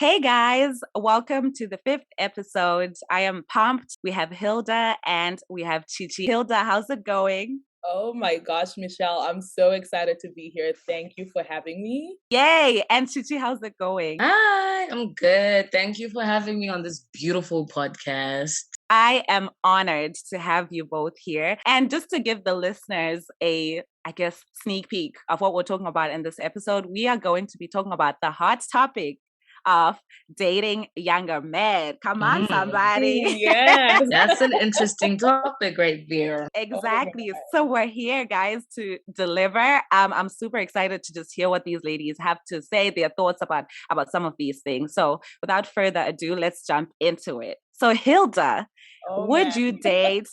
Hey guys, welcome to the fifth episode. I am pumped. We have Hilda and we have Chichie. Hilda, how's it going? Oh my gosh, Michelle, I'm so excited to be here. Thank you for having me. Yay! And Chichie, how's it going? Hi, I'm good. Thank you for having me on this beautiful podcast. I am honored to have you both here. And just to give the listeners sneak peek of what we're talking about in this episode, we are going to be talking about the hot topic of dating younger men. Come on, somebody. Yeah. That's an interesting topic right there. Exactly. So we're here, guys, to deliver. I'm super excited to just hear what these ladies have to say, their thoughts about some of these things. So without further ado, let's jump into it. So Hilda, would you date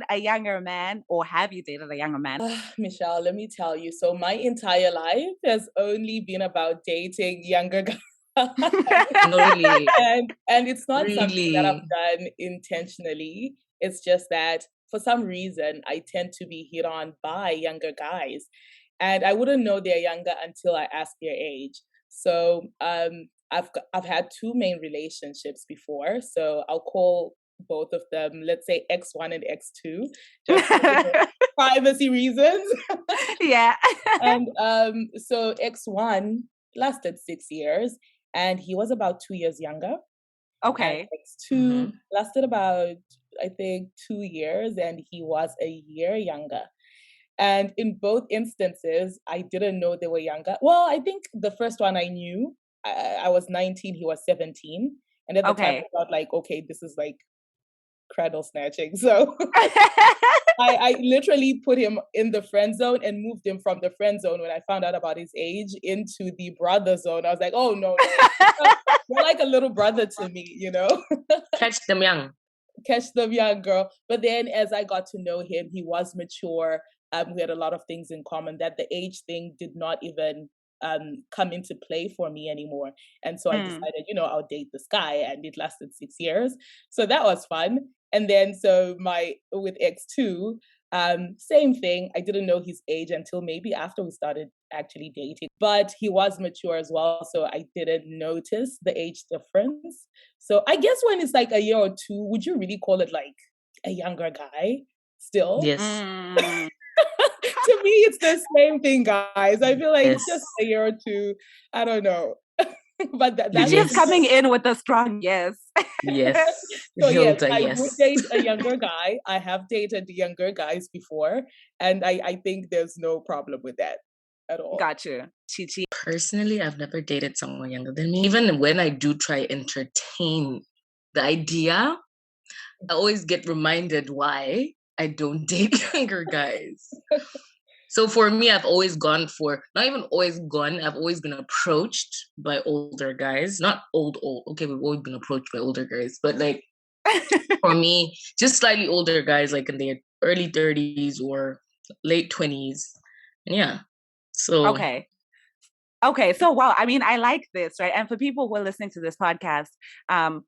a younger man, or have you dated a younger man? Michelle, let me tell you. So my entire life has only been about dating younger guys. No, really. And it's not something that Really? I've done intentionally. It's just that for some reason I tend to be hit on by younger guys. And I wouldn't know they're younger until I ask their age. So I've had two main relationships before. So I'll call both of them, let's say X1 and X2, just for privacy reasons. Yeah. And so X1 lasted 6 years, and he was about 2 years younger. And Okay. X2 lasted about, I think, 2 years, and he was a year younger. And in both instances, I didn't know they were younger. Well, I think the first one I knew, I was 19, he was 17. And at the time, I Okay. felt like, okay, this is like cradle snatching. So I literally put him in the friend zone and moved him from the friend zone when I found out about his age into the brother zone. I was like, oh, no. You're like a little brother to me, you know? Catch them young. Catch them young, girl. But then as I got to know him, he was mature. We had a lot of things in common that the age thing did not even come into play for me anymore. And so I decided, I'll date this guy, and it lasted 6 years. So that was fun. And then with X2, same thing. I didn't know his age until maybe after we started actually dating, but he was mature as well. So I didn't notice the age difference. So I guess when it's like a year or two, would you really call it like a younger guy still? Yes. To me, it's the same thing, guys. I feel like it's Yes. just a year or two. I don't know. But that's Chichie is coming in with a strong yes. Yes. So yes, Hilda, I yes. would date a younger guy. I have dated younger guys before, and I think there's no problem with that at all. Got you. Chichie. Personally, I've never dated someone younger than me. Even when I do try entertain the idea, I always get reminded why I don't date younger guys. So for me, I've always gone for, not even always gone, I've always been approached by older guys. Not old. Okay, we've always been approached by older guys. But like, for me, just slightly older guys, like in their early 30s or late 20s. And yeah, so. Okay. So wow, I mean, I like this, right? And for people who are listening to this podcast,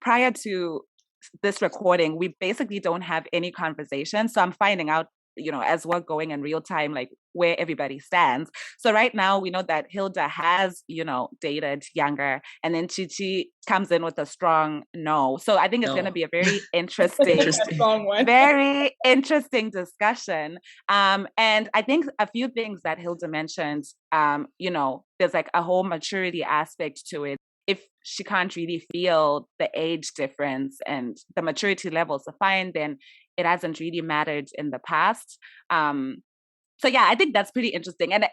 prior to this recording, we basically don't have any conversation. So I'm finding out, as we're going in real time, like where everybody stands. So right now we know that Hilda has, dated younger, and then Chichie comes in with a strong no. So I think it's going to be a very interesting, very interesting discussion. And I think a few things that Hilda mentioned, there's like a whole maturity aspect to it. If she can't really feel the age difference and the maturity levels are fine, then it hasn't really mattered in the past. So yeah, I think that's pretty interesting. And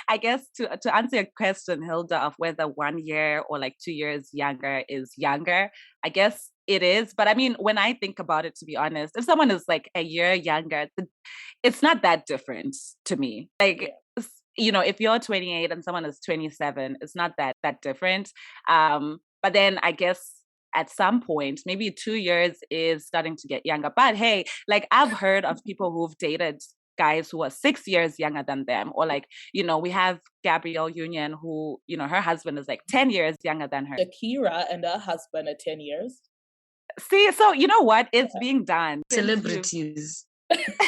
I guess to answer your question, Hilda, of whether 1 year or like 2 years younger is younger, I guess it is. But I mean, when I think about it, to be honest, if someone is like a year younger, it's not that different to me. Like, if you're 28 and someone is 27, it's not that different. But then I guess at some point, maybe 2 years is starting to get younger. But hey, like I've heard of people who've dated guys who are 6 years younger than them, or like, we have Gabrielle Union, who, her husband is like 10 years younger than her. Akira and her husband are 10 years. See, so you know what? It's being done. Celebrities.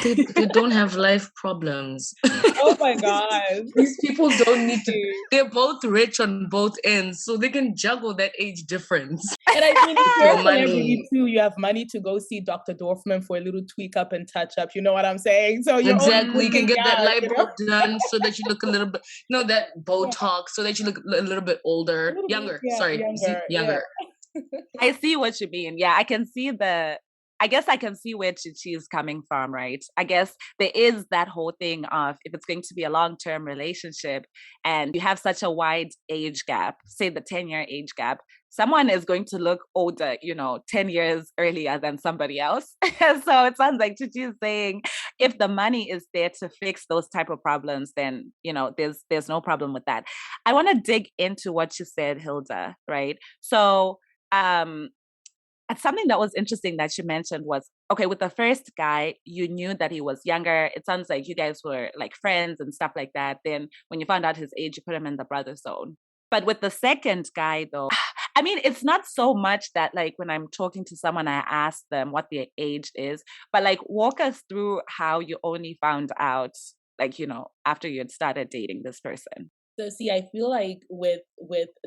They don't have life problems. Oh my gosh. These people don't need to. They're both rich on both ends, so they can juggle that age difference. And I mean, if you're a For celebrity money. too, you have money to go see Dr. Dorfman for a little tweak up and touch up. You know what I'm saying? So you're always Exactly. You can looking get that young, light you know? bulb done so that you look a little bit, that Yeah, Botox, so that you look a little bit a older, little bit, younger. yeah, Sorry, you see, younger. Yeah. younger. I see what you mean. Yeah, I guess I can see where Chichie is coming from, right? I guess there is that whole thing of if it's going to be a long-term relationship and you have such a wide age gap, say the 10-year age gap, someone is going to look older, 10 years earlier than somebody else. So it sounds like Chichie is saying if the money is there to fix those type of problems, then, there's no problem with that. I want to dig into what you said, Hilda, right? So, um, something that was interesting that you mentioned was okay, with the first guy, you knew that he was younger. It sounds like you guys were like friends and stuff like that. Then when you found out his age, you put him in the brother zone. But with the second guy, though, I mean, it's not so much that like when I'm talking to someone, I ask them what their age is, but like walk us through how you only found out, like, after you had started dating this person. So see, I feel like with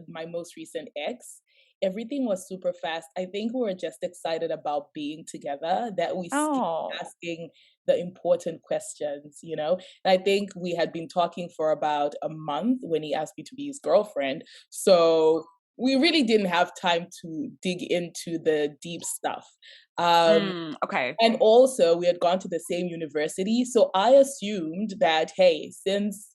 my most recent ex, everything was super fast. I think we were just excited about being together that we skipped Oh. asking the important questions, you know? And I think we had been talking for about a month when he asked me to be his girlfriend. So we really didn't have time to dig into the deep stuff. Okay. And also, we had gone to the same university. So I assumed that, hey, since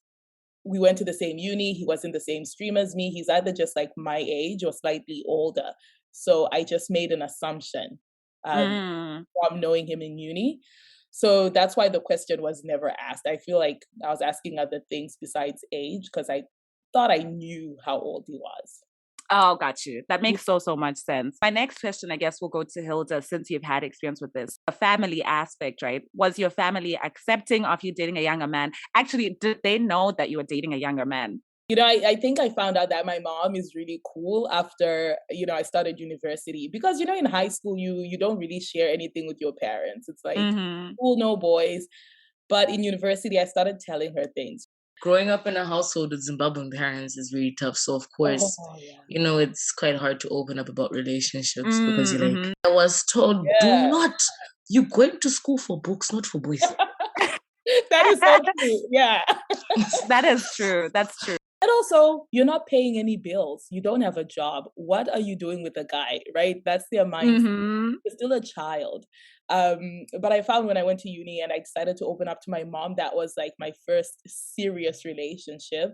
we went to the same uni, he was in the same stream as me, he's either just like my age or slightly older. So I just made an assumption Mm. from knowing him in uni. So that's why the question was never asked. I feel like I was asking other things besides age because I thought I knew how old he was. Oh, got you. That makes so much sense. My next question, I guess, will go to Hilda since you've had experience with this. The family aspect, right? Was your family accepting of you dating a younger man? Actually, did they know that you were dating a younger man? You know, I think I found out that my mom is really cool after, I started university. Because, in high school, you don't really share anything with your parents. It's like, Mm-hmm. cool, no boys. But in university, I started telling her things. Growing up in a household with Zimbabwean parents is really tough. So, of course, Oh, yeah. it's quite hard to open up about relationships because you're like, Mm-hmm. I was told, Yeah. you going to school for books, not for boys. That is so true. Yeah. That is true. That's true. And also, you're not paying any bills. You don't have a job. What are you doing with a guy, right? That's their mindset. Mm-hmm. You're still a child. But I found when I went to uni and I decided to open up to my mom, that was like my first serious relationship.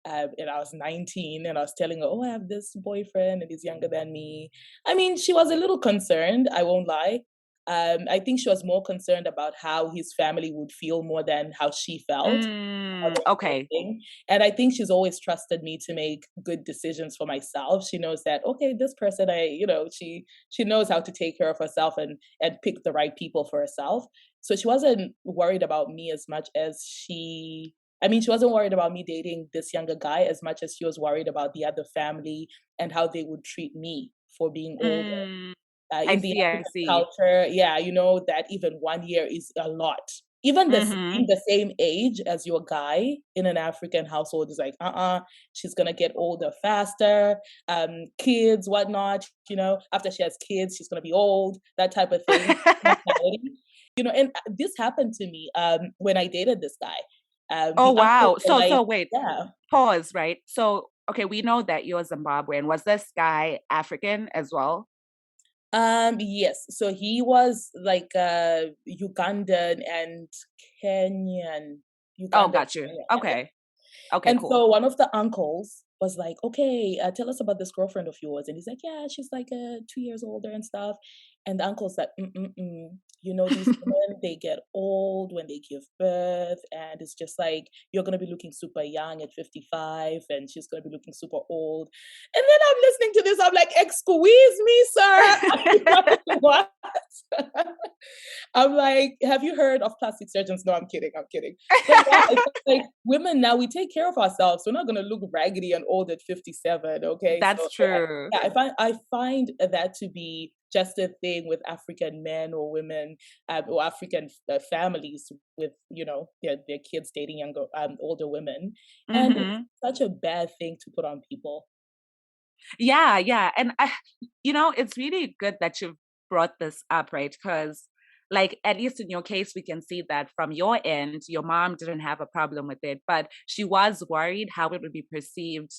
And I was 19 and I was telling her, oh, I have this boyfriend and he's younger than me. I mean, she was a little concerned, I won't lie. I think she was more concerned about how his family would feel more than how she felt. Okay. And I think she's always trusted me to make good decisions for myself. She knows that, okay, this person, she knows how to take care of herself and pick the right people for herself. So she wasn't worried about me as much as she wasn't worried about me dating this younger guy as much as she was worried about the other family and how they would treat me for being older. In the I African see. culture, yeah, you know that even 1 year is a lot. Even Mm-hmm. the same age as your guy in an African household is like, she's gonna get older faster. Kids, whatnot. After she has kids, she's gonna be old. That type of thing. Mentality. And this happened to me when I dated this guy. Oh, The uncles wow. were like, So wait, yeah. pause, right? So, okay, we know that you're Zimbabwean. Was this guy African as well? Yes. So he was like Ugandan and Kenyan. Oh, Uganda. got you. Yeah. Okay. Okay, And cool. so one of the uncles was like, okay, tell us about this girlfriend of yours. And he's like, yeah, she's like 2 years older and stuff. And the uncle's like, these women, they get old when they give birth. And it's just like, you're going to be looking super young at 55 and she's going to be looking super old. And then I'm listening to this. I'm like, excuse me, sir. What? I'm like, have you heard of plastic surgeons? No, I'm kidding. I'm kidding. But yeah, it's like women now, we take care of ourselves. We're not going to look raggedy and old at 57. Okay. That's So true. I find that to be just a thing with African men or women, or African families with, their kids dating older women. And it's Mm-hmm. such a bad thing to put on people. Yeah, yeah. And it's really good that you've brought this up, right? Because, like, at least in your case, we can see that from your end, your mom didn't have a problem with it, but she was worried how it would be perceived,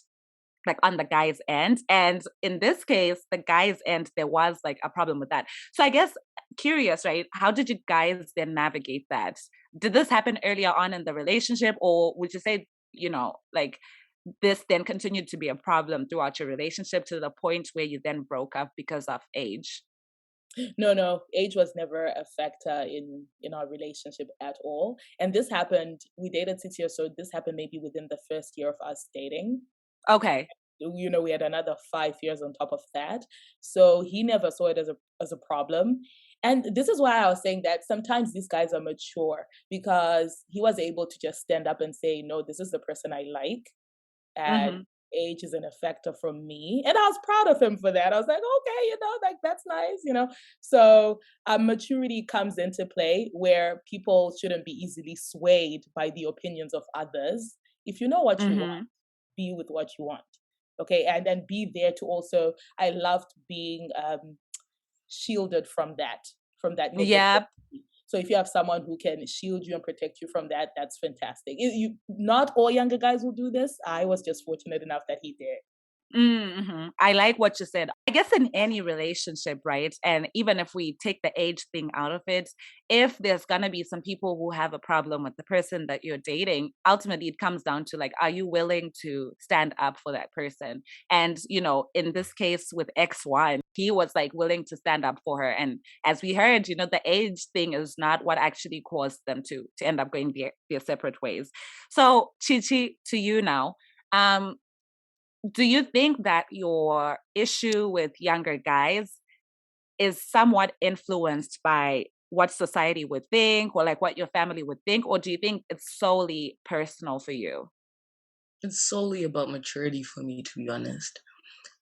like, on the guy's end. And in this case, the guy's end, there was like a problem with that. So I guess, curious, right? How did you guys then navigate that? Did this happen earlier on in the relationship, or would you say, like, this then continued to be a problem throughout your relationship to the point where you then broke up because of age? No, age was never a factor in our relationship at all. And this happened. We dated 6 years, so this happened maybe within the first year of us dating. Okay. We had another 5 years on top of that, so he never saw it as a problem. And this is why I was saying that sometimes these guys are mature, because he was able to just stand up and say, no, this is the person I like, and Mm-hmm. age is an effector from me. And I was proud of him for that. I was like, okay, like, that's nice. So maturity comes into play, where people shouldn't be easily swayed by the opinions of others. If you know what you want, Mm-hmm. be with what you want. Okay. And then be there to also, I loved being shielded from that Yep. negativity. So if you have someone who can shield you and protect you from that, that's fantastic. Not all younger guys will do this. I was just fortunate enough that he did. Mm-hmm. I like what you said. I guess in any relationship, right? And even if we take the age thing out of it, if there's going to be some people who have a problem with the person that you're dating, ultimately it comes down to, like, are you willing to stand up for that person? And, in this case with X1, he was like willing to stand up for her. And as we heard, the age thing is not what actually caused them to end up going their separate ways. So, Chichi, to you now. Do you think that your issue with younger guys is somewhat influenced by what society would think, or like what your family would think, or do you think it's solely personal for you? It's solely about maturity for me, to be honest.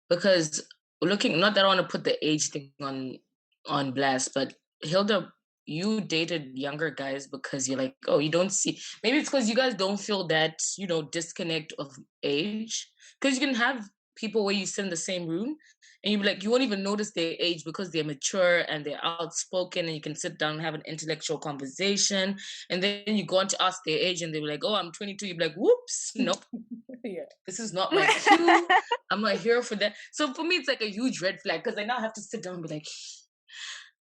Because looking, not that I want to put the age thing on blast, but Hilda, you dated younger guys because you're like, oh, you don't see. Maybe it's because you guys don't feel that disconnect of age. Because you can have people where you sit in the same room and you be like, you won't even notice their age because they're mature and they're outspoken, and you can sit down and have an intellectual conversation. And then you go on to ask their age and they're like, oh, I'm 22. You're like, whoops, nope, Yeah. this is not my cue. I'm not here for that. So for me, it's like a huge red flag, because I now have to sit down and be like,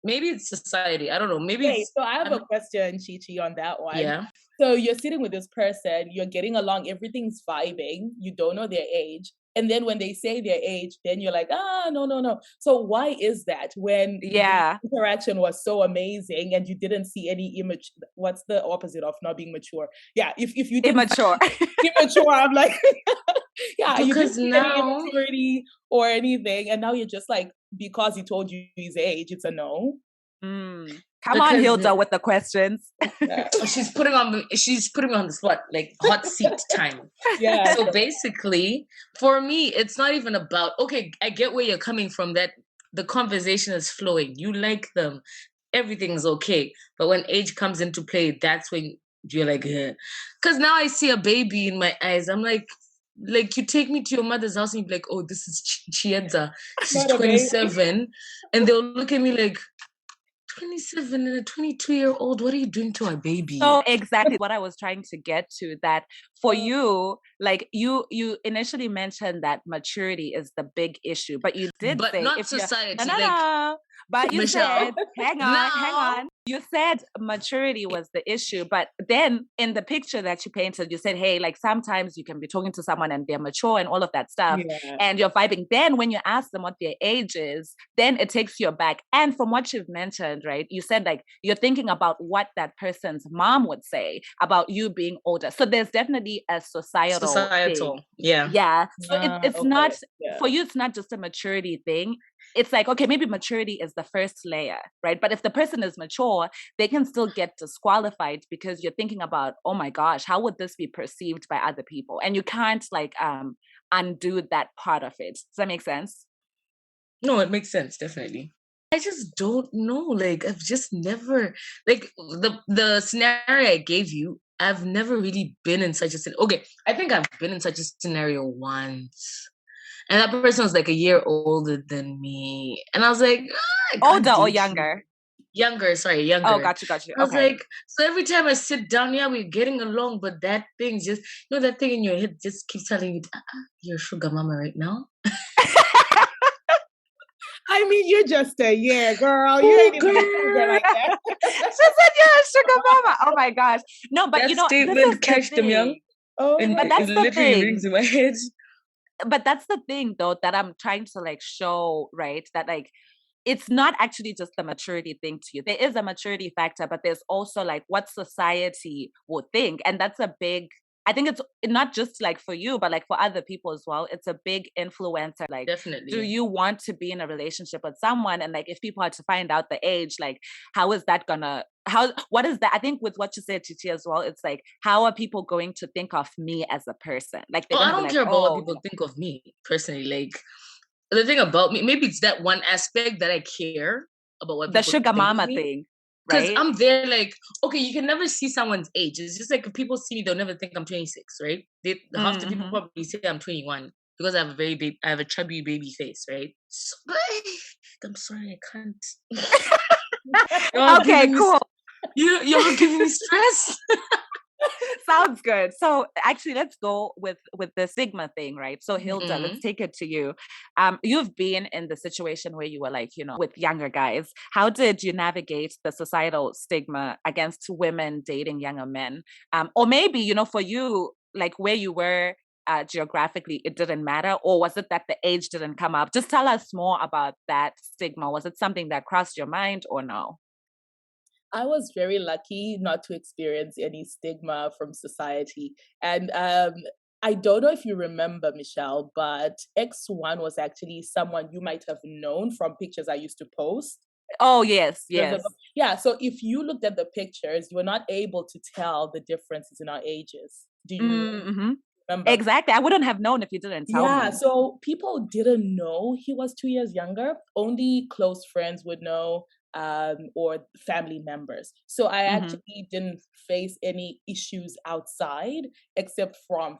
maybe it's society. I don't know. Maybe Okay, it's, so I have I a don't, question, Chichi, on that one. yeah. So you're sitting with this person, you're getting along, everything's vibing, you don't know their age. And then when they say their age, then you're like, no, no, no. So why is that, when the Yeah, interaction was so amazing and you didn't see any image? What's the opposite of not being mature? Yeah, if you didn't immature. see immature, I'm like, yeah, you didn't Because see any now, immaturity or anything. And now you're just like, because he told you his age, it's a no. Come on, because Hilda, with the questions. Yeah. she's putting me on the spot, like hot seat time. Yeah. So basically, for me, it's not even about, okay, I get where you're coming from, that the conversation is flowing. You like them. Everything's okay. But when age comes into play, that's when you're like, because now I see a baby in my eyes. I'm like you take me to your mother's house and you're like, oh, this is Chiedza. She's Not a baby. 27. And they'll look at me like, 27 and a 22-year-old, what are you doing to our baby? So exactly what I was trying to get to, that for you, like, you initially mentioned that maturity is the big issue, but you did But say, not if you're no, society. no, Like, no, but you said, Michelle, hang now, on. You said maturity was the issue, but then in the picture that you painted, you said, hey, like, sometimes you can be talking to someone and they're mature and all of that stuff, Yeah. and you're vibing. Then when you ask them what their age is, then it takes you aback. And from what you've mentioned, right, you said, like, you're thinking about what that person's mom would say about you being older. So there's definitely a societal thing. yeah. Yeah. So it's Okay. not, Yeah. for you, it's not just a maturity thing. It's like, okay, maybe maturity is the first layer, right? But if the person is mature, they can still get disqualified because you're thinking about, oh my gosh, how would this be perceived by other people? And you can't, like, undo that part of it. Does that make sense? No, it makes sense, definitely. I just don't know. Like, I've just never, like, the scenario I gave you, I've never really been in such a scenario. Okay, I think I've been in such a scenario once. And that person was like a year older than me. And I was like, I can't Older or date you. younger? Younger, sorry, Oh, younger. got you. I was Okay. like, so every time I sit down, yeah, we're getting along, but that thing just, that thing in your head just keeps telling you, you're a sugar mama right now. I mean, you're just a girl. You ain't even a sugar like that. She said you're a sugar mama. Oh my gosh. No, but that this is statement, the catch them young. thing. Oh, And But it that's the literally thing. rings in my head. But that's the thing though, that I'm trying to like show, right? That like, it's not actually just the maturity thing to you. There is a maturity factor, but there's also like what society would think. And that's a big, I think it's not just like for you, but like for other people as well. It's a big influencer. Like, Definitely. do you want to be in a relationship with someone? And like, if people are to find out the age, like, how is that gonna, what is that? I think with what you said, Chichie, as well, it's like, how are people going to think of me as a person? Like, they're I gonna be don't like, care about what people think of me personally. Like, the thing about me, maybe it's that one aspect that I care about what the people sugar think of mama me. thing, Because right? I'm there, like, okay, you can never see someone's age. It's just like if people see me, they'll never think I'm 26, right? Half the people probably say I'm 21 because I have a chubby baby face, right? So, I'm sorry, I can't. Okay, cool. You're giving me stress. Sounds good. So actually, let's go with the stigma thing, right? So Hilda, let's take it to you. You've been in the situation where you were like, with younger guys. How did you navigate the societal stigma against women dating younger men? Or maybe, for you, like where you were geographically, it didn't matter, or was it that the age didn't come up? Just tell us more about that stigma. Was it something that crossed your mind or no? I was very lucky not to experience any stigma from society. And I don't know if you remember, Michelle, but X1 was actually someone you might have known from pictures I used to post. Oh, yes, yes. Yeah, so if you looked at the pictures, you were not able to tell the differences in our ages. Do you remember? Exactly. I wouldn't have known if you didn't tell me. Yeah, so people didn't know he was 2 years younger. Only close friends would know, or family members. So I actually didn't face any issues outside except from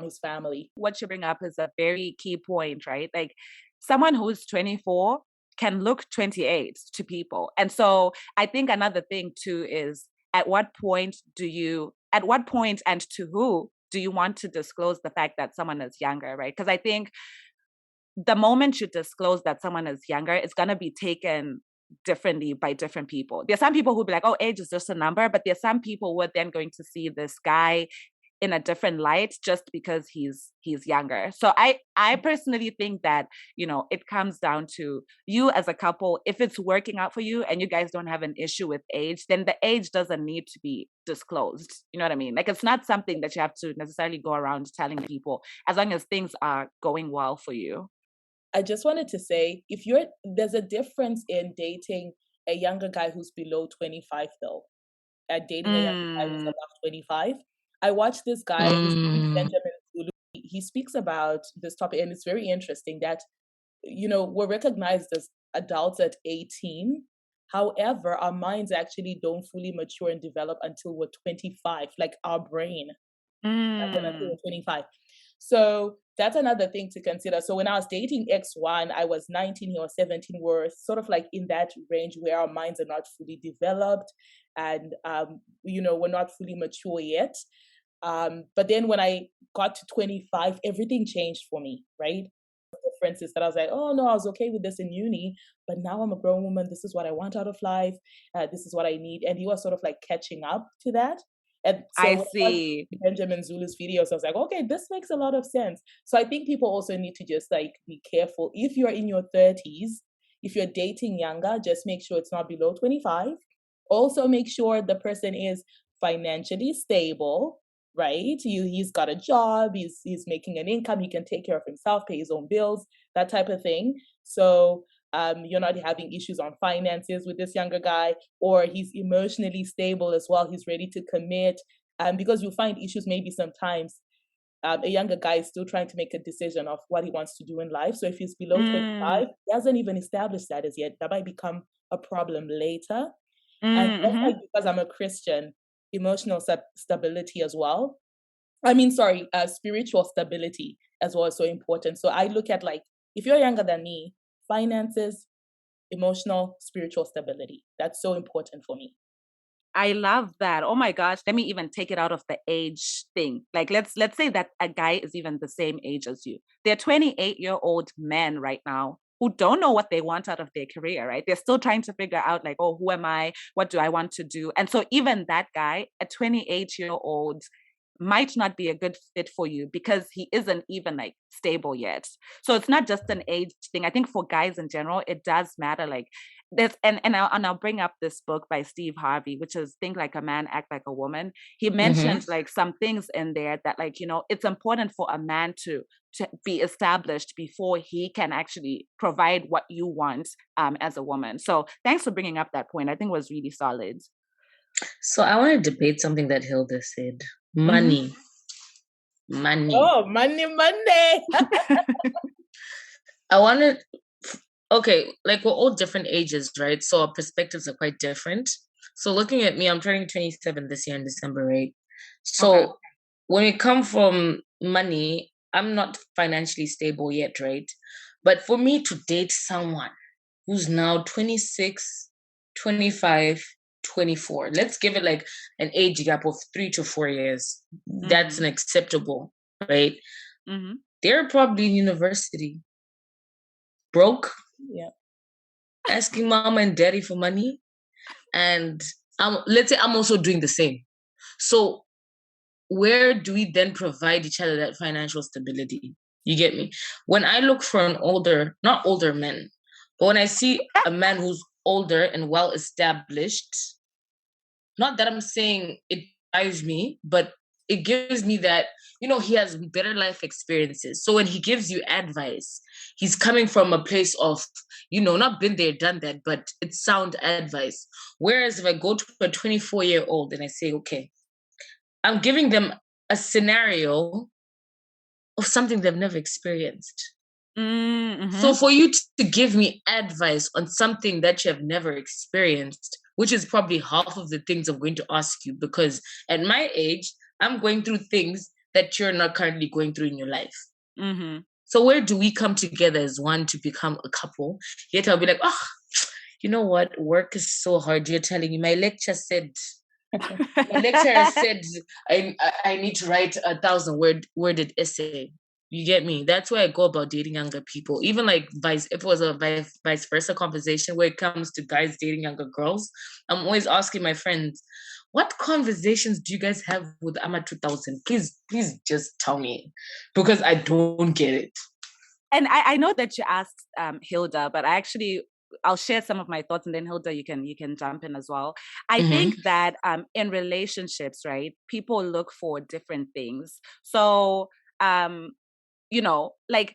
his family. What you bring up is a very key point, right? Like someone who's 24 can look 28 to people. And so I think another thing too is at what point and to who do you want to disclose the fact that someone is younger, right? Because I think the moment you disclose that someone is younger, it's going to be taken differently by different people. There's some people who be like, oh, age is just a number, but there's some people who are then going to see this guy in a different light just because he's younger. So I personally think that, it comes down to you as a couple. If it's working out for you and you guys don't have an issue with age, then the age doesn't need to be disclosed. You know what I mean? Like it's not something that you have to necessarily go around telling people, as long as things are going well for you. I just wanted to say, there's a difference in dating a younger guy who's below 25 though, and dating a younger guy who's above 25. I watched this guy, his name is Benjamin Zulu. He speaks about this topic, and it's very interesting that, we're recognized as adults at 18. However, our minds actually don't fully mature and develop until we're 25, like our brain. Until we're 25. So that's another thing to consider. So when I was dating X1, I was 19, he was 17. We're sort of like in that range where our minds are not fully developed and, we're not fully mature yet. But then when I got to 25, everything changed for me, right? Differences that I was like, oh no, I was okay with this in uni, but now I'm a grown woman. This is what I want out of life. This is what I need. And he was sort of like catching up to that. And so I see Benjamin Zulu's videos, I was like, okay, this makes a lot of sense. So I think people also need to just like be careful. If you're in your 30s, if you're dating younger, just make sure it's not below 25. Also make sure the person is financially stable, right? He's got a job, he's making an income, he can take care of himself, pay his own bills, that type of thing. So you're not having issues on finances with this younger guy, or he's emotionally stable as well. He's ready to commit. Because you find issues maybe sometimes a younger guy is still trying to make a decision of what he wants to do in life. So if he's below 25, he hasn't even established that as yet. That might become a problem later. And just like because I'm a Christian, emotional stability as well. Spiritual stability as well is so important. So I look at, like, if you're younger than me, finances, emotional, spiritual stability. That's so important for me. I love that. Oh my gosh. Let me even take it out of the age thing. Like let's say that a guy is even the same age as you. They're 28-year-old men right now who don't know what they want out of their career, right? They're still trying to figure out, like, oh, who am I? What do I want to do? And so even that guy, a 28-year-old, might not be a good fit for you because he isn't even like stable yet. So it's not just an age thing. I think for guys in general, it does matter. Like this, and I'll bring up this book by Steve Harvey, which is Think Like a Man, Act Like a Woman. He mentions like some things in there that, like, you know, it's important for a man to be established before he can actually provide what you want as a woman. So thanks for bringing up that point. I think it was really solid. So I want to debate something that Hilda said. Money. Oh, money. I want to, okay, like we're all different ages, right? So our perspectives are quite different. So looking at me, I'm turning 27 this year in December, right? So when we come from money, I'm not financially stable yet, right? But for me to date someone who's now 26, 25, 24, let's give it like an age gap of 3 to 4 years. That's an acceptable, right? They're probably in university, broke, asking mama and daddy for money, and let's say I'm also doing the same. So where do we then provide each other that financial stability? You get me? When I look for an older, not older men, but when I see a man who's older and well established, not that I'm saying it drives me, but it gives me that, you know, he has better life experiences. So when he gives you advice, he's coming from a place of, you know, not been there, done that, but it's sound advice. Whereas if I go to a 24-year-old and I say, okay, I'm giving them a scenario of something they've never experienced. So for you to give me advice on something that you have never experienced, which is probably half of the things I'm going to ask you, because at my age, I'm going through things that you're not currently going through in your life. So where do we come together as one to become a couple? Yet I'll be like, oh, you know what? Work is so hard. You're telling me. My lecturer said I need to write 1,000-worded essay. You get me? That's where I go about dating younger people. Even like if it was a vice versa conversation where it comes to guys dating younger girls, I'm always asking my friends, what conversations do you guys have with Ama 2000? Please just tell me, because I don't get it. And I know that you asked Hilda, but I'll share some of my thoughts, and then Hilda, you can jump in as well. I think that in relationships, right, people look for different things. So, you know, like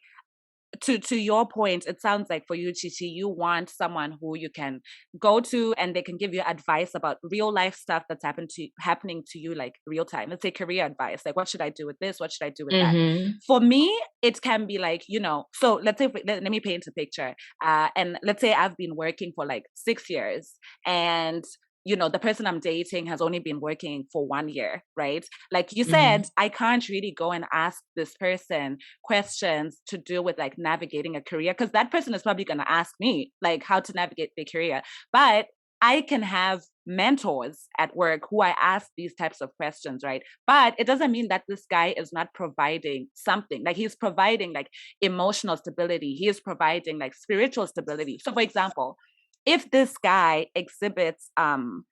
to your point, it sounds like for you, Chichie, you want someone who you can go to and they can give you advice about real life stuff that's happening to you, like real time. Let's say career advice, like what should I do with this? What should I do with that? For me, it can be like, you know, so let's say, let me paint a picture. And let's say I've been working for like 6 years, and you know, the person I'm dating has only been working for 1 year, right? Like you said, I can't really go and ask this person questions to do with like navigating a career, because that person is probably going to ask me like how to navigate their career. But I can have mentors at work who I ask these types of questions, right? But it doesn't mean that this guy is not providing something. Like he's providing like emotional stability. He is providing like spiritual stability. So for example, if this guy exhibits, so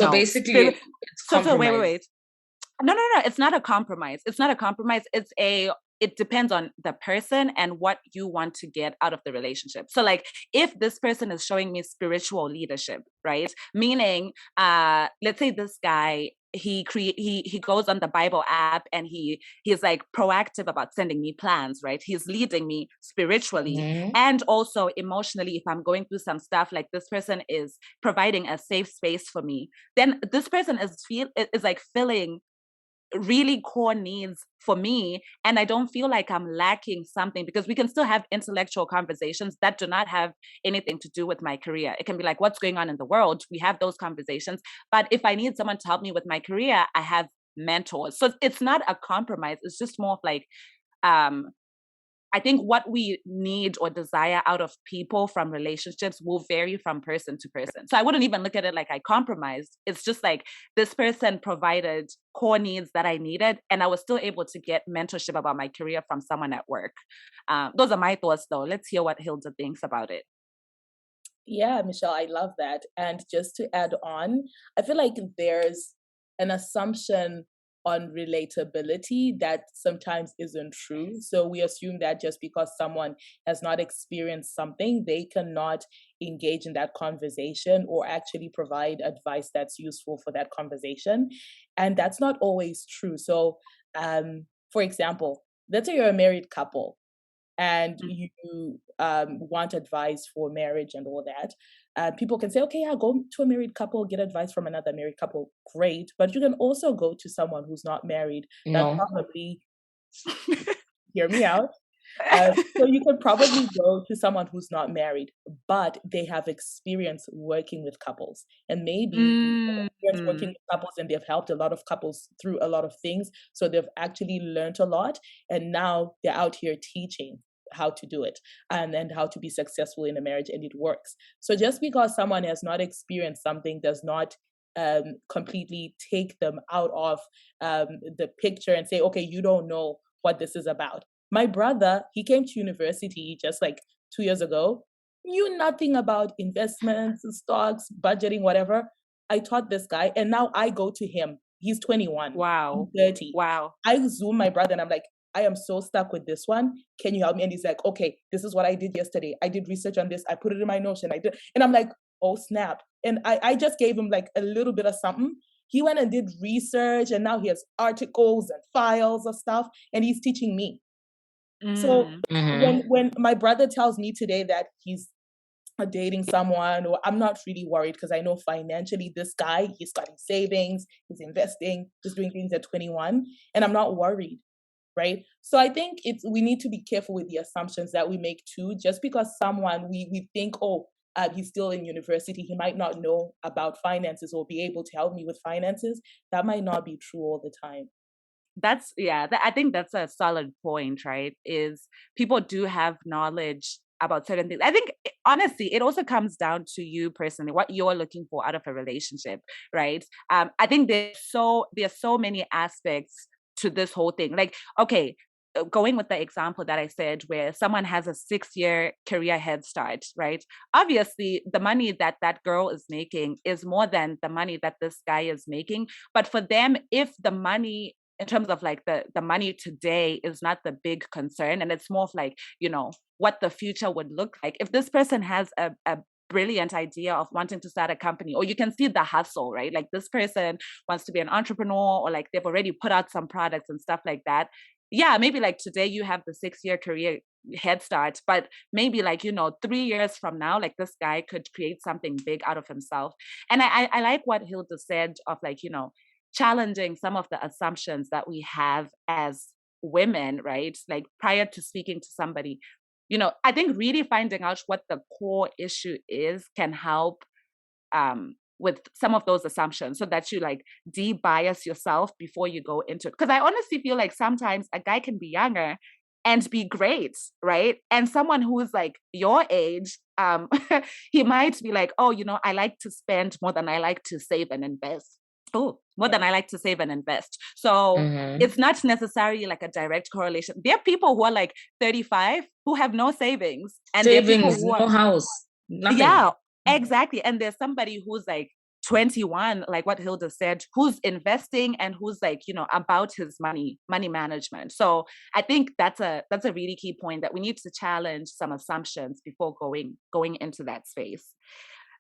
basically, it's compromise. Wait. No, it's not a compromise. It's not a compromise. It depends on the person and what you want to get out of the relationship. So like if this person is showing me spiritual leadership, right? Meaning, let's say this guy, he goes on the Bible app and he's like proactive about sending me plans, right? He's leading me spiritually and also emotionally. If I'm going through some stuff, like this person is providing a safe space for me, then this person is like filling really core needs for me, and I don't feel like I'm lacking something, because we can still have intellectual conversations that do not have anything to do with my career. It can be like, what's going on in the world? We have those conversations. But if I need someone to help me with my career, I have mentors. So it's not a compromise. It's just more of like, I think what we need or desire out of people from relationships will vary from person to person. So I wouldn't even look at it like I compromised. It's just like this person provided core needs that I needed, and I was still able to get mentorship about my career from someone at work. Those are my thoughts, though. Let's hear what Hilda thinks about it. Yeah, Michelle, I love that. And just to add on, I feel like there's an assumption on relatability that sometimes isn't true. So we assume that just because someone has not experienced something, they cannot engage in that conversation or actually provide advice that's useful for that conversation. And that's not always true. So, for example, let's say you're a married couple and you want advice for marriage and all that, people can say, okay, yeah, go to a married couple, get advice from another married couple. Great. But you can also go to someone who's not married that probably, hear me out. So you could probably go to someone who's not married, but they have experience working with couples. And maybe experience working with couples, and they've helped a lot of couples through a lot of things. So they've actually learned a lot. And now they're out here teaching how to do it and how to be successful in a marriage, and it works. So just because someone has not experienced something does not completely take them out of the picture and say, okay, you don't know what this is about. My brother, he came to university just like 2 years ago, knew nothing about investments, stocks, budgeting, whatever. I taught this guy, and now I go to him. He's 21. Wow. I'm 30. Wow. I Zoom my brother and I'm like, I am so stuck with this one. Can you help me? And he's like, okay, this is what I did yesterday. I did research on this. I put it in my Notion. And I'm like, oh, snap. And I just gave him like a little bit of something. He went and did research, and now he has articles and files of stuff, and he's teaching me. So when my brother tells me today that he's dating someone, or I'm not really worried, because I know financially this guy, he's starting savings, he's investing, he's doing things at 21, and I'm not worried, right? So I think we need to be careful with the assumptions that we make too. Just because someone we think, oh, he's still in university, he might not know about finances or be able to help me with finances. That might not be true all the time. I think that's a solid point, right? Is people do have knowledge about certain things. I think honestly, it also comes down to you personally, what you're looking for out of a relationship, right? I think there's so many aspects to this whole thing. Like, okay, going with the example that I said, where someone has a 6-year career head start, right? Obviously, the money that that girl is making is more than the money that this guy is making. But for them, if the money, in terms of like the money today, is not the big concern, and it's more of like, what the future would look like. If this person has a brilliant idea of wanting to start a company, or you can see the hustle, right? Like this person wants to be an entrepreneur, or like they've already put out some products and stuff like that. Yeah, maybe like today you have the 6-year career head start, but maybe like, 3 years from now, like this guy could create something big out of himself. And I like what Hilda said of like, challenging some of the assumptions that we have as women, right? Like prior to speaking to somebody, I think really finding out what the core issue is can help with some of those assumptions, so that you like de-bias yourself before you go into it. Because I honestly feel like sometimes a guy can be younger and be great, right? And someone who is like your age, he might be like, oh, I like to spend more than I like to save and invest. Oh, more than I like to save and invest. So it's not necessarily like a direct correlation. There are people who are like 35 who have no savings. And savings, no house, nothing. Yeah, exactly. And there's somebody who's like 21, like what Hilda said, who's investing and who's like, about his money management. So I think that's a really key point, that we need to challenge some assumptions before going into that space.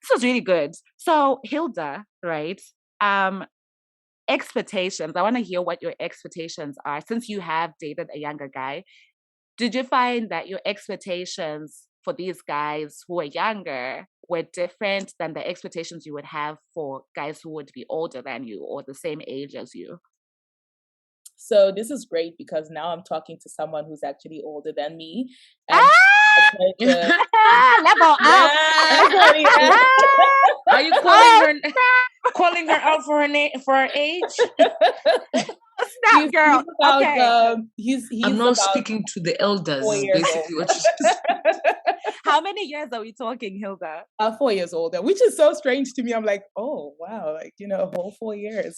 This was really good. So Hilda, right? Expectations. I want to hear what your expectations are. Since you have dated a younger guy, did you find that your expectations for these guys who are younger were different than the expectations you would have for guys who would be older than you or the same age as you? So this is great because now I'm talking to someone who's actually older than me. And level up. Are you calling her out for her age? Stop, girl. He's about, okay. He's I'm not speaking to the elders. Basically, what you How many years are we talking, Hilda? 4 years older, which is so strange to me. I'm like, oh wow, like a whole 4 years.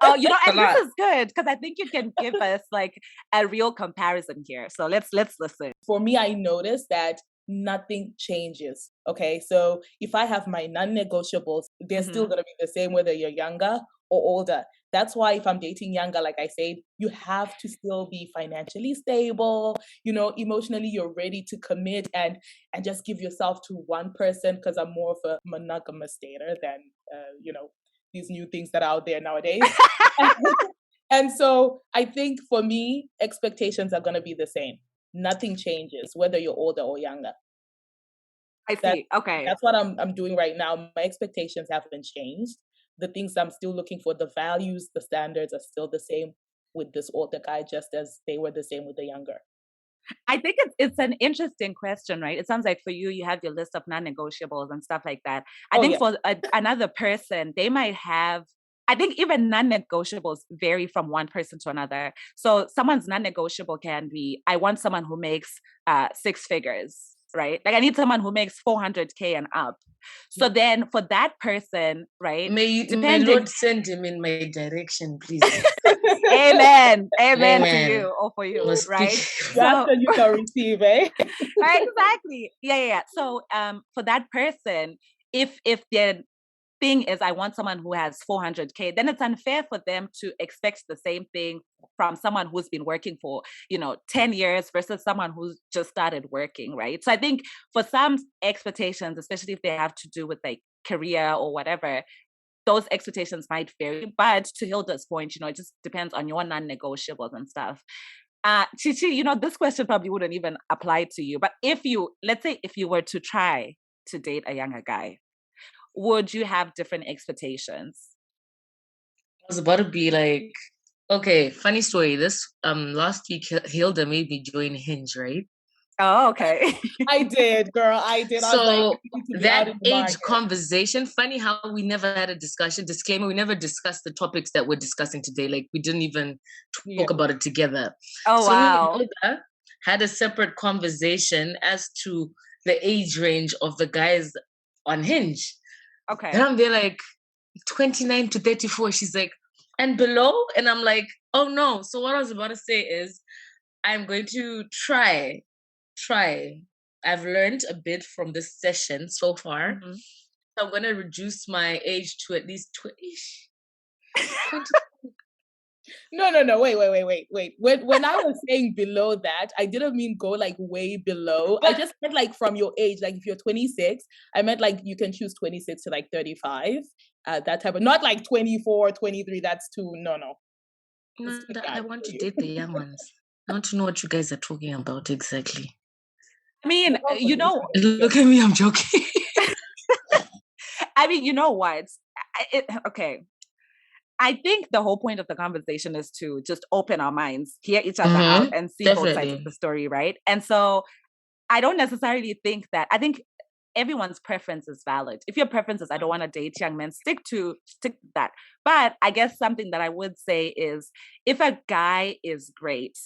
Oh, and this is good because I think you can give us like a real comparison here. So let's listen. For me, I noticed that nothing changes. Okay, so if I have my non-negotiables, they're still going to be the same whether you're younger or older. That's why if I'm dating younger, like I said, you have to still be financially stable, emotionally you're ready to commit and just give yourself to one person, because I'm more of a monogamous dater than these new things that are out there nowadays. And so I think for me, expectations are going to be the same. Nothing changes whether you're older or younger. I see. Okay. That's what I'm doing right now. My expectations haven't changed. The things I'm still looking for, the values, the standards are still the same with this older guy, just as they were the same with the younger. I think it's an interesting question, right? It sounds like for you, you have your list of non-negotiables and stuff like that. I think for another person, they might have, I think even non-negotiables vary from one person to another. So someone's non-negotiable can be, I want someone who makes 6 figures, right? Like I need someone who makes 400K and up. So then for that person, right? May Lord send him in my direction, please. Amen. Amen to you or for you, right? That's what you can receive, eh? Exactly. Yeah. So for that person, if their thing is I want someone who has 400K, then it's unfair for them to expect the same thing from someone who's been working for 10 years versus someone who's just started working, right? So I think for some expectations, especially if they have to do with like career or whatever, those expectations might vary. But to Hilda's point, it just depends on your non-negotiables and stuff. Chichie, this question probably wouldn't even apply to you, but let's say if you were to try to date a younger guy, would you have different expectations? I was about to be like, okay, funny story. This last week Hilda made me join Hinge, right? Oh, okay. I did, girl. I did. So that age conversation, funny how we never had a discussion. Disclaimer, we never discussed the topics that we're discussing today. Like we didn't even talk about it together. Oh, so wow. me and Hilda had a separate conversation as to the age range of the guys on Hinge. Okay. And I'm there like 29 to 34. She's like, and below? And I'm like, oh no. So what I was about to say is I'm going to try. I've learned a bit from this session so far. Mm-hmm. So I'm going to reduce my age to at least 20. No. Wait. When I was saying below that, I didn't mean go like way below. I just meant like from your age. Like if you're 26, I meant like you can choose 26 to like 35. That type of, not like 24, 23. That's too, no. I want to date the young ones. I want to know what you guys are talking about exactly. I mean, look at me, I'm joking. I mean, you know what? Okay. I think the whole point of the conversation is to just open our minds, hear each other out, and see both sides of the story, right? And so I don't necessarily think that, I think everyone's preference is valid. If your preference is, I don't want to date young men, stick to that. But I guess something that I would say is, if a guy is great,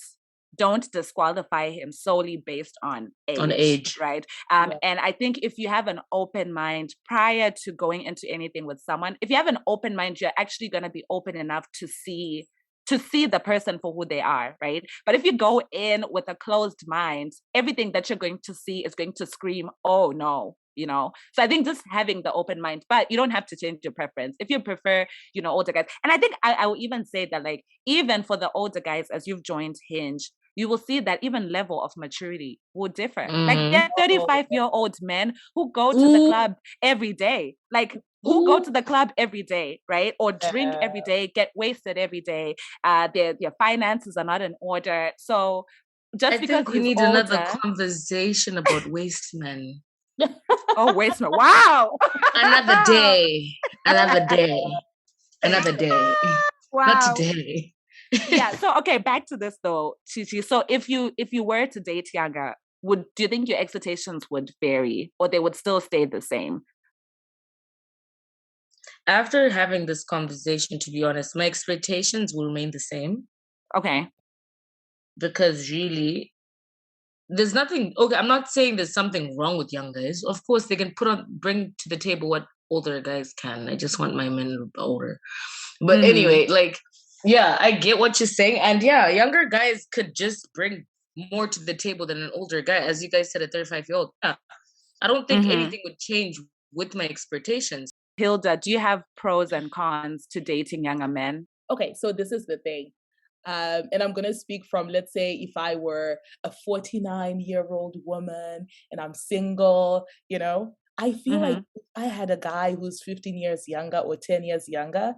don't disqualify him solely based on age. Right? And I think if you have an open mind prior to going into anything with someone, if you have an open mind, you're actually going to be open enough to see the person for who they are, right? But if you go in with a closed mind, everything that you're going to see is going to scream, oh no, So I think just having the open mind, but you don't have to change your preference. If you prefer, older guys. And I think I will even say that, like, even for the older guys, as you've joined Hinge, you will see that even level of maturity will differ. Mm-hmm. Like there are 35-year-old men who go to the club every day. Like, who go to the club every day, right? Or drink every day, get wasted every day. Their finances are not in order. So just because think we need another conversation about waste men. Oh, waste men. Wow. Another day. Wow. Not today. Yeah. So okay, back to this though, Chichi. So if you were to date younger, do you think your expectations would vary or they would still stay the same? After having this conversation, to be honest, my expectations will remain the same. Okay. Because really, there's nothing, okay, I'm not saying there's something wrong with young guys. Of course, they can bring to the table what older guys can. I just want my men a little bit older. But anyway, like, yeah, I get what you're saying. And yeah, younger guys could just bring more to the table than an older guy. As you guys said, a 35-year-old. Yeah, I don't think anything would change with my expectations. Hilda, do you have pros and cons to dating younger men? Okay, so this is the thing. And I'm going to speak from, let's say, if I were a 49-year-old woman and I'm single, I feel like if I had a guy who's 15 years younger or 10 years younger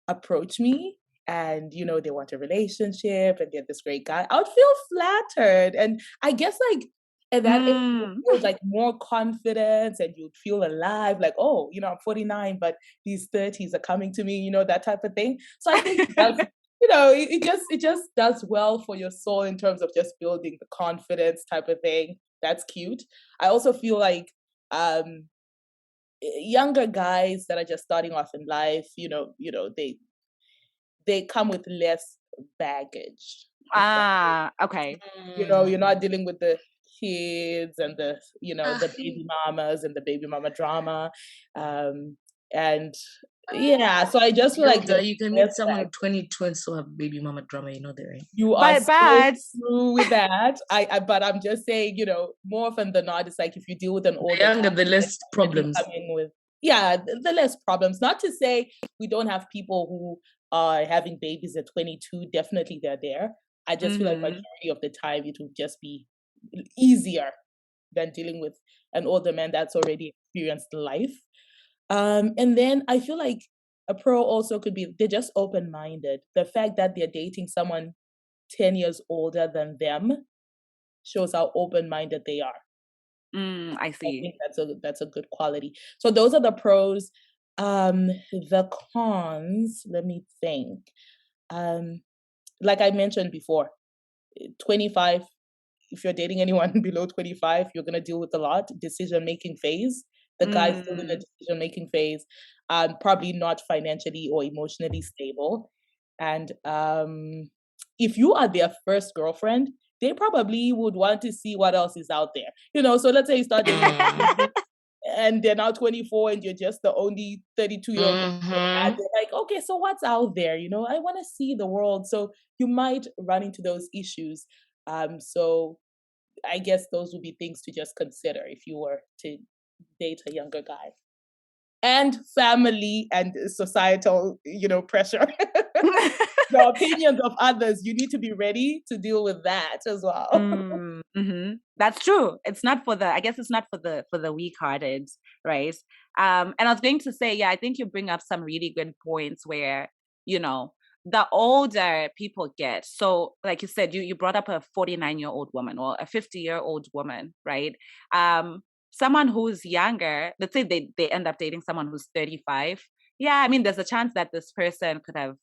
approach me and, they want a relationship and they're this great guy, I would feel flattered. And I guess like at that age, you feel like more confidence and you'd feel alive, like, oh, I'm 49, but these 30s are coming to me, that type of thing. So I think that's, it just does well for your soul in terms of just building the confidence type of thing. That's cute. I also feel like younger guys that are just starting off in life, they come with less baggage. Okay. You're not dealing with the kids and the baby mamas and the baby mama drama. And yeah, so I just feel like you can meet someone 22 and still have baby mama drama, you know that, right? You are so true with that. But I'm just saying, more often than not, it's like if you deal with an older, the younger, the less problems. The less problems. Not to say we don't have people who are having babies at 22. Definitely, they're there. I just feel like majority of the time it will just be easier than dealing with an older man that's already experienced life. And then I feel like a pro also could be they're just open-minded. The fact that they're dating someone 10 years older than them shows how open-minded they are. I see. I think that's a good quality. So those are the pros. The cons, let me think. Like I mentioned before, 25, if you're dating anyone below 25, you're gonna deal with a lot. Decision-making phase. The guy's still in the decision-making phase, probably not financially or emotionally stable. And if you are their first girlfriend, they probably would want to see what else is out there. So let's say you start dating and they're now 24 and you're just the only 32-year-old. And they're like, okay, so what's out there? I want to see the world. So you might run into those issues. So I guess those would be things to just consider if you were to date a younger guy. And family and societal, pressure. The opinions of others, you need to be ready to deal with that as well. That's true. It's not for the weak-hearted, right? And I was going to say, yeah, I think you bring up some really good points where, the older people get. So like you said, you brought up a 49-year-old woman or a 50-year-old woman, right? Someone who's younger, let's say they end up dating someone who's 35. Yeah, I mean, there's a chance that this person could have,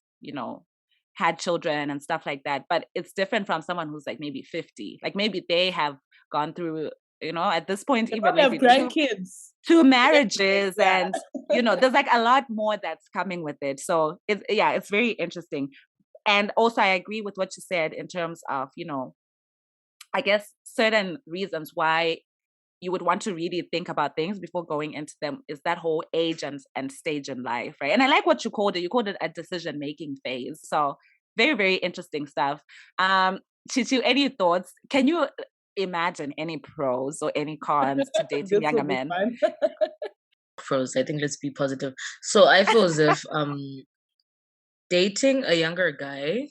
had children and stuff like that. But it's different from someone who's like maybe 50. Like maybe they have gone through, at this point, They even maybe have grandkids. Two marriages and, there's like a lot more that's coming with it. So it's very interesting. And also I agree with what you said in terms of, I guess certain reasons why you would want to really think about things before going into them is that whole age and stage in life, right? And I like what you called it. You called it a decision-making phase. So very, very interesting stuff. Chichie, any thoughts? Can you imagine any pros or any cons to dating younger men? Pros, I think let's be positive. So I feel as if dating a younger guy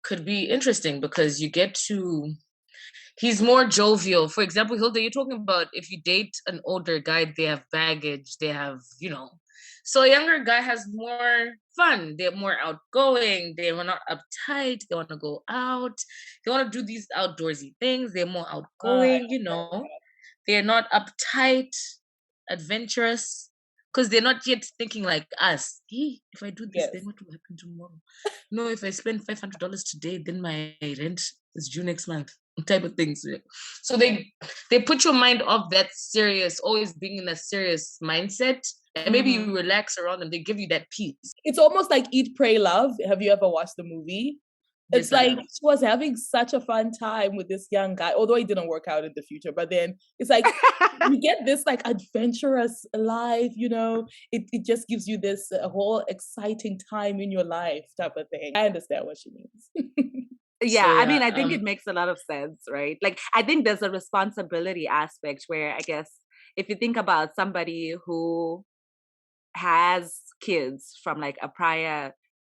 could be interesting because you get to... He's more jovial. For example, Hilda, you're talking about if you date an older guy, they have baggage, they have, So a younger guy has more fun. They're more outgoing. They are not uptight. They want to go out. They want to do these outdoorsy things. They're more outgoing, They're not uptight, adventurous. Because they're not yet thinking like us. Hey, if I do this, Yes. then what will happen tomorrow? No, if I spend $500 today, then my rent is due next month. Type of things. So they put your mind off that serious, always being in a serious mindset, and maybe you relax around them. They give you that peace. It's almost like Eat, Pray, Love. Have you ever watched the movie? It's like she was having such a fun time with this young guy, although it didn't work out in the future. But then it's like you get this like adventurous life, you know. It just gives you this whole exciting time in your life type of thing. I understand what she means. Yeah, So, I mean, I think it makes a lot of sense, right? Like, I think there's a responsibility aspect where I guess if you think about somebody who has kids from like a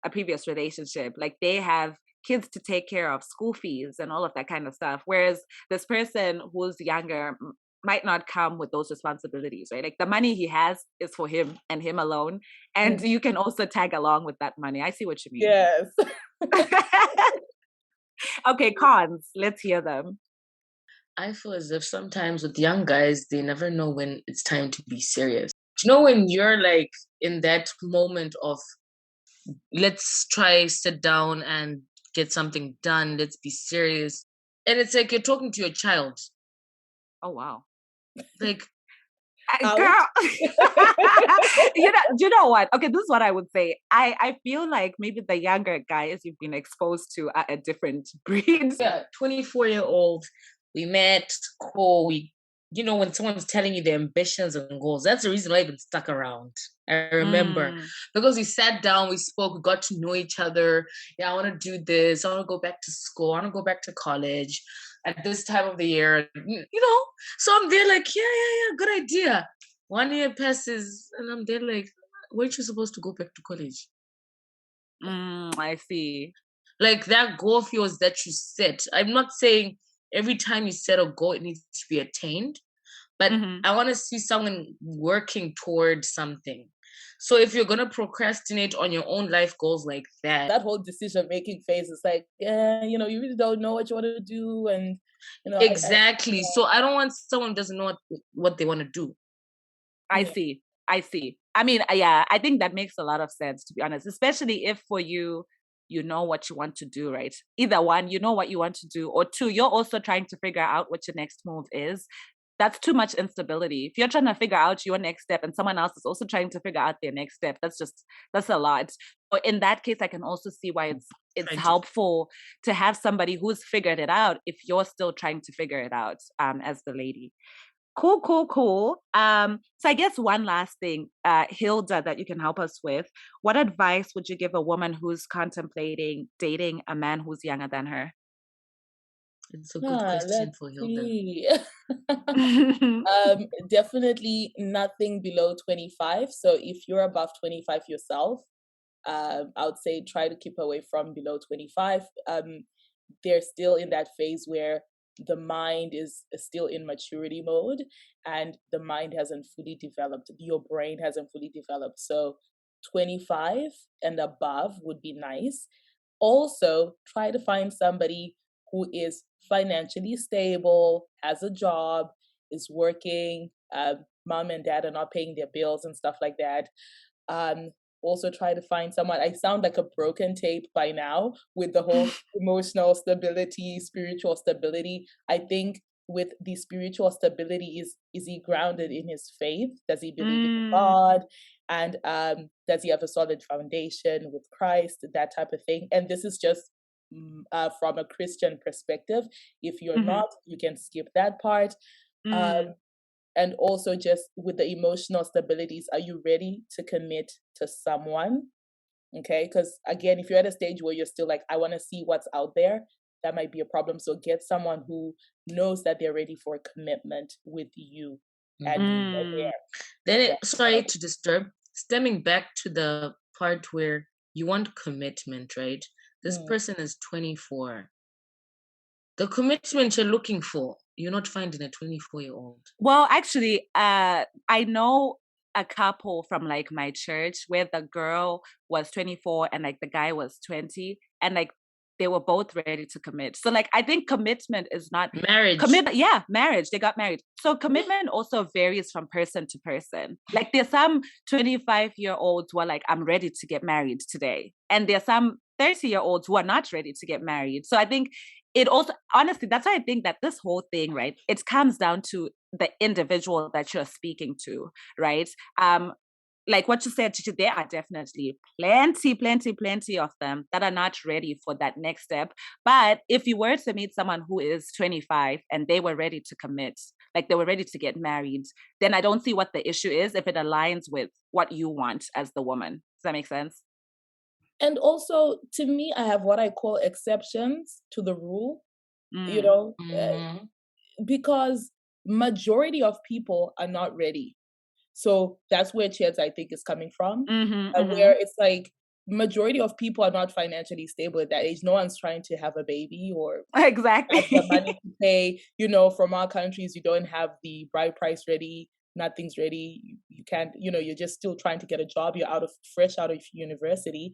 previous relationship, like they have kids to take care of, school fees and all of that kind of stuff, whereas this person who's younger might not come with those responsibilities, right? Like the money he has is for him and him alone, and you can also tag along with that money. I see what you mean. Yes. Okay, cons, let's hear them. I feel as if sometimes with young guys, they never know when it's time to be serious. You know, when you're like in that moment of let's try sit down and get something done, let's be serious. And it's like you're talking to your child. Oh wow. Like girl. You know what? Okay, this is what I would say. I feel like maybe the younger guys you've been exposed to are a different breed. Yeah, 24-year-old, we met, cool, you know, when someone's telling you their ambitions and goals, that's the reason why I even stuck around. I remember because we sat down, we spoke, we got to know each other. Yeah, I want to do this. I want to go back to school. I want to go back to college at this time of the year, you know? So I'm there like, yeah, good idea. 1 year passes and I'm there like, weren't you supposed to go back to college? I see. Like that goal of yours that you set. I'm not saying every time you set a goal, it needs to be attained. But I want to see someone working towards something. So if you're going to procrastinate on your own life goals like that whole decision-making phase is like, yeah, you know, you really don't know what you want to do. And, you know, exactly. So I don't want someone who doesn't know what they want to do. I see. I mean, yeah, I think that makes a lot of sense, to be honest, especially if for you, you know what you want to do, right? Either one, you know what you want to do, or two, you're also trying to figure out what your next move is. That's too much instability. If you're trying to figure out your next step and someone else is also trying to figure out their next step, that's a lot. But in that case, I can also see why it's helpful to have somebody who's figured it out if you're still trying to figure it out, as the lady. Cool. So I guess one last thing, Hilda, that you can help us with. What advice would you give a woman who's contemplating dating a man who's younger than her? It's a good question for Hilda. Definitely nothing below 25. So if you're above 25 yourself, I would say try to keep away from below 25. They're still in that phase where the mind is still in maturity mode and the mind hasn't fully developed. Your brain hasn't fully developed. So 25 and above would be nice. Also, try to find somebody who is financially stable, has a job, is working, mom and dad are not paying their bills and stuff like that. Also try to find someone. I sound like a broken tape by now with the whole emotional stability, spiritual stability. I think with the spiritual stability is he grounded in his faith? Does he believe in God? And does he have a solid foundation with Christ? That type of thing. And this is just from a Christian perspective. If you're not, you can skip that part. And also just with the emotional stabilities, are you ready to commit to someone? Okay, because again, if you're at a stage where you're still like, I want to see what's out there, that might be a problem. So get someone who knows that they're ready for a commitment with you. And then sorry to disturb, stemming back to the part where you want commitment, right? This person is 24. The commitment you're looking for, you're not finding a 24-year-old. Well, actually, I know a couple from like my church where the girl was 24 and like the guy was 20, and like they were both ready to commit. So like, I think commitment is not marriage. Marriage. They got married. So commitment also varies from person to person. Like there's some 25-year-olds who are like, I'm ready to get married today. And there's some 30-year-olds who are not ready to get married. So I think it also, honestly, that's why I think that this whole thing, right, it comes down to the individual that you're speaking to, right? Like what you said, Chichie, there are definitely plenty of them that are not ready for that next step. But if you were to meet someone who is 25 and they were ready to commit, like they were ready to get married, then I don't see what the issue is if it aligns with what you want as the woman. Does that make sense? And also, to me, I have what I call exceptions to the rule, you know, because majority of people are not ready. So that's where Cheds, I think, is coming from, where it's like majority of people are not financially stable at that age. No one's trying to have a baby or exactly have the money to pay. You know, from our countries, you don't have the bride price ready. Nothing's ready. You can't, you know, you're just still trying to get a job. You're fresh out of university.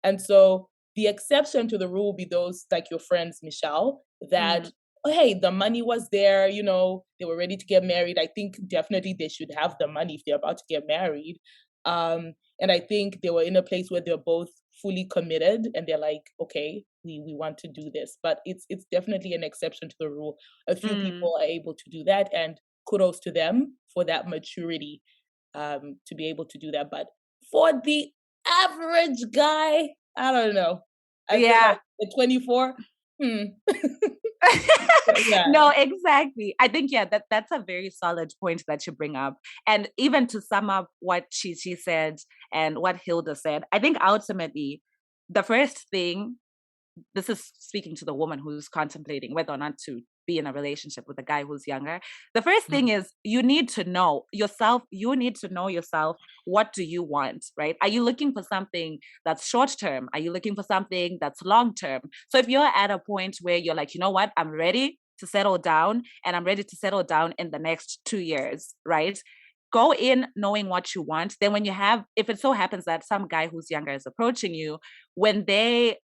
And so the exception to the rule will be those like your friends, Michelle, that oh, hey, the money was there, you know, they were ready to get married. I think definitely they should have the money if they're about to get married. And I think they were in a place where they're both fully committed and they're like, okay, we want to do this. But it's definitely an exception to the rule. A few people are able to do that, and kudos to them for that maturity to be able to do that. But for the average guy, I don't know. I feel like at 24, No, exactly. I think, that's a very solid point that you bring up. And even to sum up what Chichie said and what Hilda said, I think ultimately the first thing, this is speaking to the woman who's contemplating whether or not to be in a relationship with a guy who's younger. The first thing is you need to know yourself. You need to know yourself. What do you want, right? Are you looking for something that's short term? Are you looking for something that's long term? So if you're at a point where you're like, you know what, I'm ready to settle down and I'm ready to settle down in the next 2 years, right? Go in knowing what you want. Then when you have, if it so happens that some guy who's younger is approaching you, when they,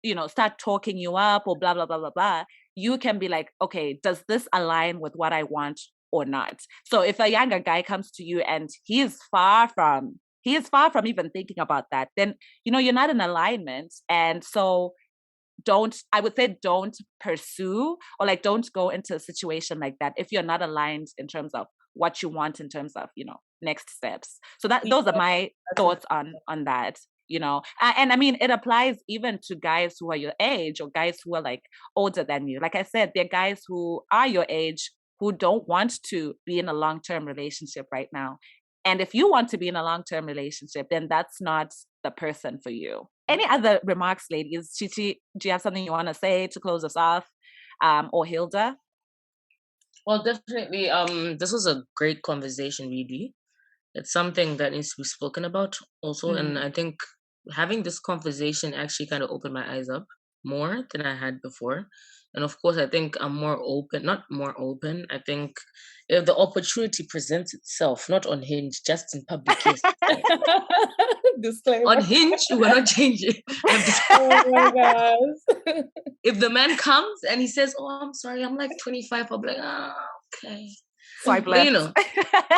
you know, start talking you up or blah, blah, blah, blah, blah, you can be like, okay, does this align with what I want or not? So if a younger guy comes to you and he is far from even thinking about that, then, you know, you're not in alignment. And so I would say don't pursue or like, don't go into a situation like that if you're not aligned in terms of what you want in terms of, you know, next steps. So those are my thoughts on that. You know, and I mean, it applies even to guys who are your age or guys who are like older than you. Like I said, there are guys who are your age who don't want to be in a long-term relationship right now. And if you want to be in a long-term relationship, then that's not the person for you. Any other remarks, ladies? Chichie, do you have something you want to say to close us off? Or Hilda? Well, definitely. This was a great conversation, really. It's something that needs to be spoken about also. And I think having this conversation actually kind of opened my eyes up more than I had before. And of course, I think I'm more open, not more open. I think if the opportunity presents itself, not on Hinge, just in public cases. Disclaimer. On Hinge, we're not changing. Oh my gosh. If the man comes and he says, oh, I'm sorry, I'm like 25, I'll be like, okay. Swipe But, left. you know,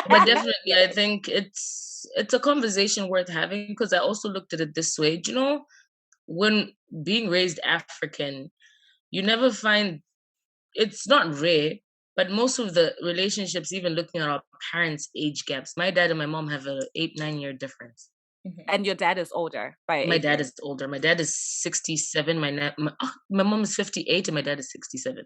but definitely, I think it's a conversation worth having, because I also looked at it this way. You know, when being raised African, you never find, it's not rare, but most of the relationships, even looking at our parents' age gaps, my dad and my mom have a 8-9 year difference. And your dad is older, right? My dad is older. My dad is 67. My mom is 58 and my dad is 67.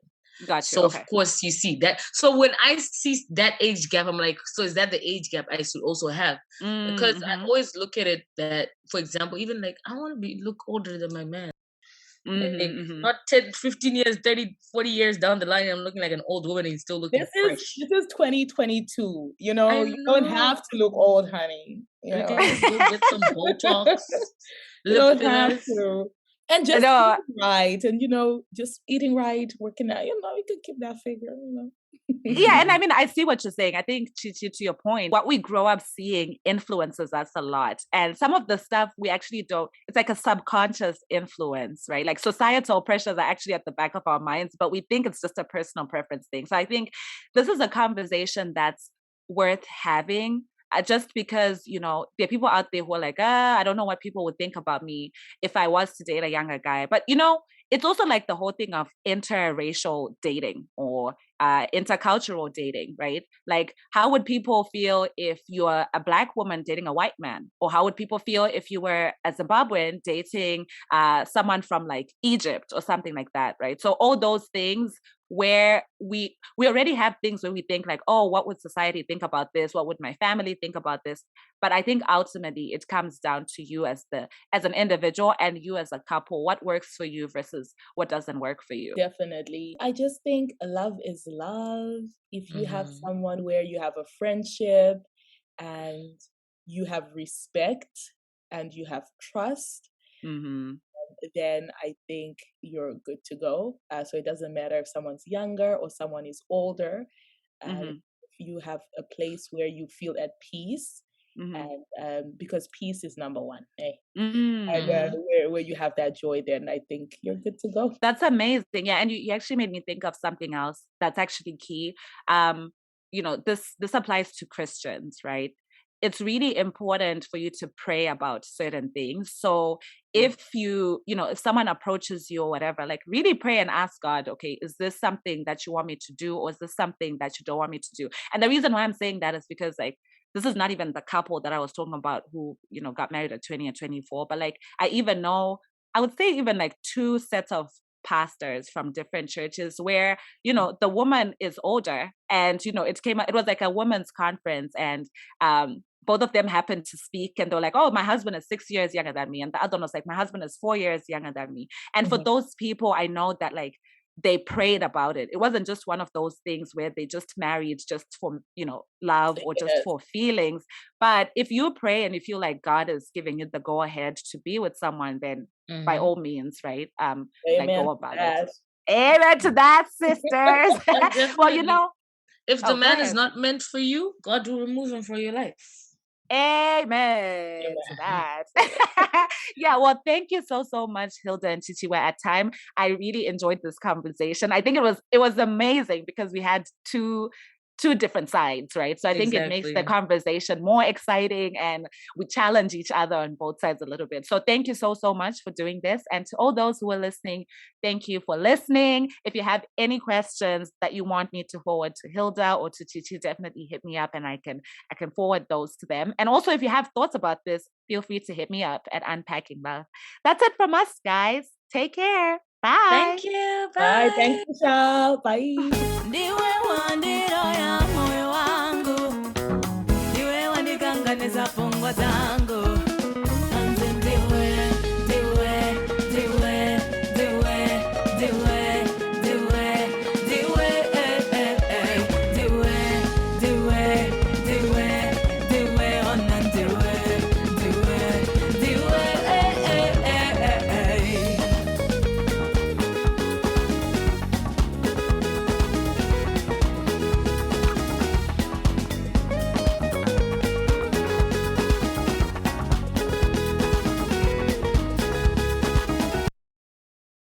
Gotcha. So of course you see that. So when I see that age gap, I'm like, so is that the age gap I should also have? Because I always look at it that, for example, even like I want to look older than my man. Not 10, 15 years, 30, 40 years down the line, I'm looking like an old woman and he's still looking fresh. This is 2022. You know, you don't have to look old, honey. You know? Get some Botox. You don't have to. And just eating right. And, you know, just eating right, working out. You know, you could keep that figure, you know. Yeah, and I mean, I see what you're saying. I think, Chichi, to your point, what we grow up seeing influences us a lot. And some of the stuff we actually don't, it's like a subconscious influence, right? Like societal pressures are actually at the back of our minds, but we think it's just a personal preference thing. So I think this is a conversation that's worth having. Just because, there are people out there who are like, I don't know what people would think about me if I was to date a younger guy. But, it's also like the whole thing of interracial dating or intercultural dating, right? Like, how would people feel if you're a Black woman dating a white man? Or how would people feel if you were a Zimbabwean dating someone from like Egypt or something like that, right? So all those things where we already have things where we think like, oh, what would society think about this? What would my family think about this? But I think ultimately it comes down to you as an individual and you as a couple, what works for you versus what doesn't work for you. Definitely. I just think love is love. If you have someone where you have a friendship and you have respect and you have trust, then I think you're good to go. So it doesn't matter if someone's younger or someone is older. If you have a place where you feel at peace, and because peace is number one, and where you have that joy, then I think you're good to go. That's amazing. Yeah, and you actually made me think of something else that's actually key. This applies to Christians, right? It's really important for you to pray about certain things. So if if someone approaches you or whatever, like really pray and ask God, okay, is this something that you want me to do? Or is this something that you don't want me to do? And the reason why I'm saying that is because like, this is not even the couple that I was talking about who, got married at 20 and 24. But like, I would say even like 2 sets of pastors from different churches where, the woman is older and, it was like a women's conference and, both of them happened to speak and they're like, oh, my husband is 6 years younger than me. And the other one was like, my husband is 4 years younger than me. And for those people, I know that like, they prayed about it. It wasn't just one of those things where they just married just for, love or just for feelings. But if you pray and you feel like God is giving you the go ahead to be with someone, then by all means, right? Like go about it. Amen to that, sisters. Well, if the man is not meant for you, God will remove him from your life. Amen to that. Yeah, well, thank you so much, Hilda and Chichie. We're at time. I really enjoyed this conversation. I think it was amazing because we had two different sides, right? So I think it makes the conversation more exciting and we challenge each other on both sides a little bit. So thank you so much for doing this. And to all those who are listening, thank you for listening. If you have any questions that you want me to forward to Hilda or to Chichie, definitely hit me up and I can forward those to them. And also if you have thoughts about this, feel free to hit me up at Unpacking Love. That's it from us, guys. Take care. Bye. Thank you. Bye. Bye. Thank you, Shal. Bye. Ndiwe wandiro ya moyo wangu, ndiwe wandikanganiza fungwa zangu.